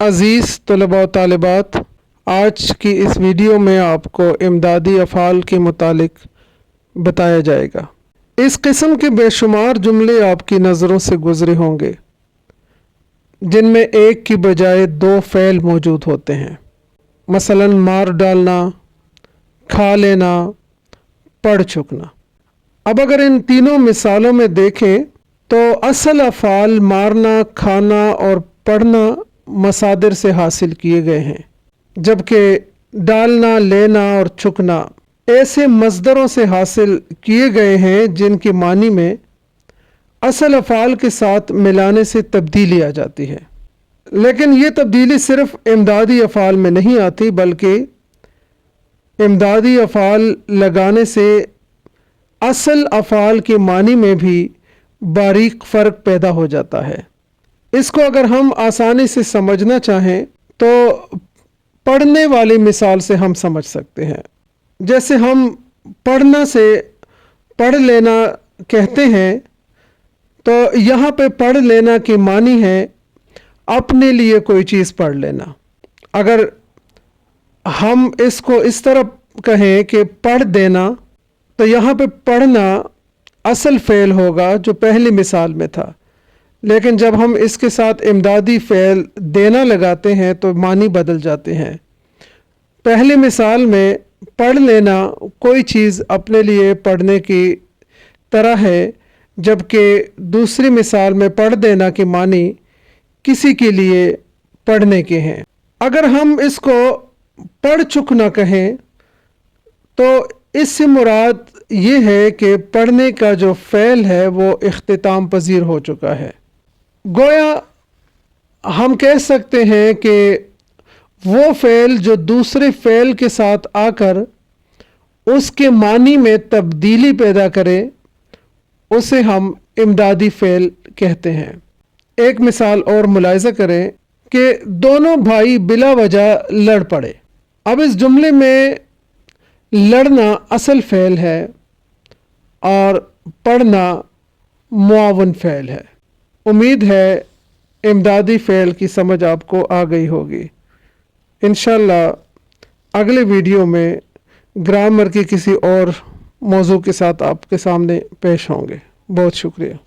अज़ीज़ तलबा व तालिबात, आज की इस वीडियो में आपको इमदादी अफ़ाल के मुतालिक बताया जाएगा। इस किस्म के बेशुमार जुमले आपकी नज़रों से गुज़रे होंगे जिनमें एक की बजाय दो फ़ेल मौजूद होते हैं। मसलन मार डालना, खा लेना, पढ़ चुकना। अब अगर इन तीनों मिसालों में देखें तो असल अफ़ाल मारना, खाना और पढ़ना मसादिर से हासिल किए गए हैं, जबकि डालना, लेना और चुकना ऐसे मज़दरों से हासिल किए गए हैं जिनके मानी में असल अफ़ाल के साथ मिलाने से तब्दीली आ जाती है। लेकिन ये तब्दीली सिर्फ इमदादी अफ़ाल में नहीं आती, बल्कि इमदादी अफ़ाल लगाने से असल अफ़ाल के मानी में भी बारीक फ़र्क पैदा हो जाता है। इसको अगर हम आसानी से समझना चाहें तो पढ़ने वाली मिसाल से हम समझ सकते हैं। जैसे हम पढ़ना से पढ़ लेना कहते हैं, तो यहाँ पे पढ़ लेना की मानी है अपने लिए कोई चीज़ पढ़ लेना। अगर हम इसको इस तरह कहें कि पढ़ देना, तो यहाँ पे पढ़ना असल फ़ेल होगा जो पहली मिसाल में था, लेकिन जब हम इसके साथ इमदादी फ़ेल देना लगाते हैं तो मानी बदल जाते हैं। पहली मिसाल में पढ़ लेना कोई चीज़ अपने लिए पढ़ने की तरह है, जबकि दूसरी मिसाल में पढ़ देना की मानी किसी के लिए पढ़ने के हैं। अगर हम इसको पढ़ चुकना कहें तो इससे मुराद ये है कि पढ़ने का जो फ़ेल है वो इख्तिताम पजीर हो चुका है। गोया हम कह सकते हैं कि वो फ़ेल जो दूसरे फ़ेल के साथ आकर उसके मानी में तब्दीली पैदा करे, उसे हम इमदादी फ़ेल कहते हैं। एक मिसाल और मुलाहिज़ा करें कि दोनों भाई बिला वजह लड़ पड़े। अब इस जुमले में लड़ना असल फ़ेल है और पढ़ना मुआवन फ़ेल है। उम्मीद है इमदादी फ़ेल की समझ आपको आ गई होगी। इंशाअल्लाह अगले वीडियो में ग्रामर के किसी और मौजू के साथ आपके सामने पेश होंगे। बहुत शुक्रिया।